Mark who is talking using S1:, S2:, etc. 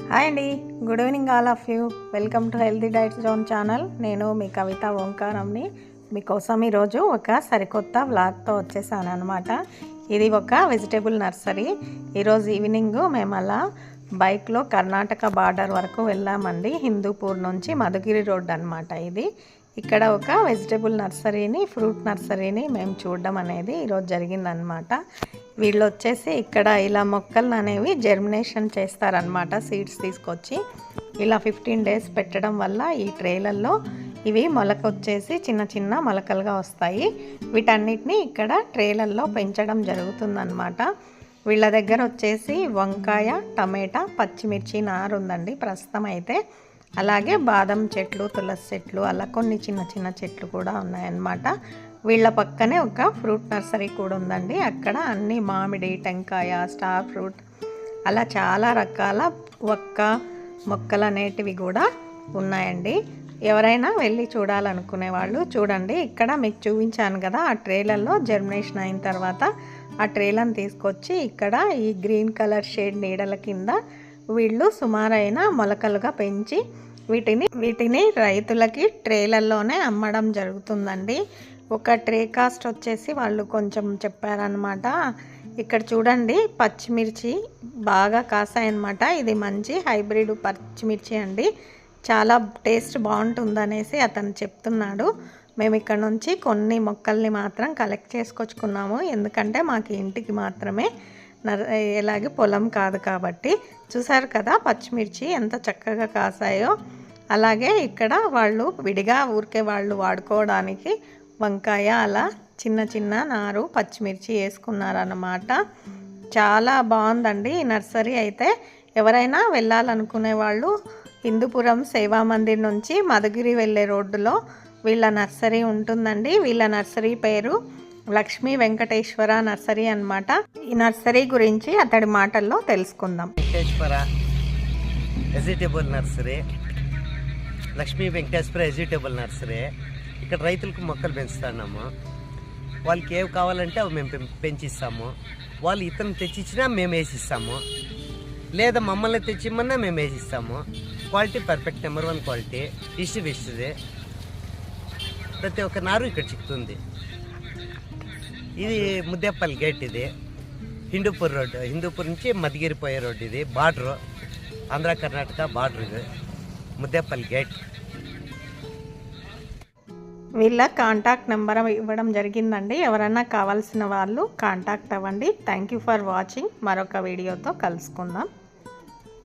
S1: Hi అండి, good evening all of you. Welcome to healthy diet zone channel. నేను మీ కవిత ఓంకారంని మీకోసం ఈరోజు ఒక సరికొత్త వ్లాగ్తో వచ్చేసాను అనమాట. ఇది ఒక వెజిటేబుల్ నర్సరీ. ఈరోజు ఈవినింగ్ మేము అలా బైక్లో కర్ణాటక బార్డర్ వరకు వెళ్ళామండి. హిందూపూర్ నుంచి మధుగిరి రోడ్ అనమాట ఇది. ఇక్కడ ఒక వెజిటేబుల్ నర్సరీని, ఫ్రూట్ నర్సరీని మేము చూడడం అనేది ఈరోజు జరిగిందనమాట. వీళ్ళు వచ్చేసి ఇక్కడ ఇలా మొక్కలను అనేవి జర్మినేషన్ చేస్తారనమాట. సీడ్స్ తీసుకొచ్చి ఇలా 15 days పెట్టడం వల్ల ఈ ట్రేలల్లో ఇవి మొలకొచ్చేసి చిన్న చిన్న మొలకలుగా వస్తాయి. వీటన్నిటిని ఇక్కడ ట్రేలల్లో పెంచడం జరుగుతుందన్నమాట. వీళ్ళ దగ్గర వచ్చేసి వంకాయ, టమాటా, పచ్చిమిర్చి నారు ఉందండి ప్రస్తుతం అయితే. అలాగే బాదం చెట్లు, తులసి చెట్లు, అలా కొన్ని చిన్న చిన్న చెట్లు కూడా ఉన్నాయన్నమాట. వీళ్ళ పక్కనే ఒక ఫ్రూట్ నర్సరీ కూడా ఉందండి. అక్కడ అన్ని మామిడి, టెంకాయ, స్టార్ ఫ్రూట్, అలా చాలా రకాల ఒక్క మొక్కలు అనేటివి కూడా ఉన్నాయండి. ఎవరైనా వెళ్ళి చూడాలనుకునే వాళ్ళు చూడండి. ఇక్కడ మీకు చూపించాను కదా, ఆ ట్రేలలో జర్మినేషన్ అయిన తర్వాత ఆ ట్రేలను తీసుకొచ్చి ఇక్కడ ఈ గ్రీన్ కలర్ షేడ్ నీడల కింద వీళ్ళు సుమారైన మొలకలుగా పెంచి వీటిని రైతులకి ట్రేలల్లోనే అమ్మడం జరుగుతుందండి. ఒక ట్రే కాస్ట్ వచ్చేసి వాళ్ళు కొంచెం చెప్పారనమాట. ఇక్కడ చూడండి, పచ్చిమిర్చి బాగా కాసాయన్నమాట. ఇది మంచి హైబ్రిడ్ పచ్చిమిర్చి అండి. చాలా టేస్ట్ బాగుంటుందనేసి అతను చెప్తున్నాడు. మేము ఇక్కడ నుంచి కొన్ని మొక్కల్ని మాత్రం కలెక్ట్ చేసుకొచ్చుకున్నాము. ఎందుకంటే మాకు ఇంటికి మాత్రమే, ఎలాగే పొలం కాదు కాబట్టి. చూసారు కదా పచ్చిమిర్చి ఎంత చక్కగా కాసాయో. అలాగే ఇక్కడ వాళ్ళు విడిగా ఊరికే వాళ్ళు వాడుకోవడానికి వంకాయ, అలా చిన్న చిన్న నారు పచ్చిమిర్చి వేసుకున్నారన్నమాట. చాలా బాగుందండి ఈ నర్సరీ అయితే. ఎవరైనా వెళ్ళాలనుకునే వాళ్ళు హిందూపురం సేవా మందిర్ నుంచి మధుగిరి వెళ్ళే రోడ్డులో వీళ్ళ నర్సరీ ఉంటుందండి. వీళ్ళ నర్సరీ పేరు లక్ష్మీ వెంకటేశ్వర నర్సరీ అన్నమాట. ఈ నర్సరీ గురించి అతడి మాటల్లో తెలుసుకుందాం.
S2: Venkateswara vegetable nursery, Lakshmi Venkateswara vegetable nursery. ఇక్కడ రైతులకు మొక్కలు పెంచుతున్నాము. వాళ్ళకి ఏవి కావాలంటే అవి మేము పెంచిస్తాము. వాళ్ళు ఇతను తెచ్చిచ్చినా మేము వేసిస్తాము, లేదా మమ్మల్ని తెచ్చిమ్మన్నా మేము వేసిస్తాము. Quality perfect, number 1 quality. Distribution ప్రతి ఒక్క నారు ఇక్కడ చిక్కుతుంది. ఇది ముద్దేపల్లి గేట్. ఇది హిందూపూర్ రోడ్, హిందూపూర్ నుంచి మధుగిరి పోయే రోడ్. ఇది బార్డర్, ఆంధ్ర కర్ణాటక బార్డర్. ఇది ముద్దేపల్లి గేట్.
S1: వీళ్ళ కాంటాక్ట్ నెంబర్ ఇవ్వడం జరిగిందండి. ఎవరైనా కావాల్సిన వాళ్ళు కాంటాక్ట్ అవ్వండి. Thank you for watching. మరొక వీడియోతో కలుసుకుందాం.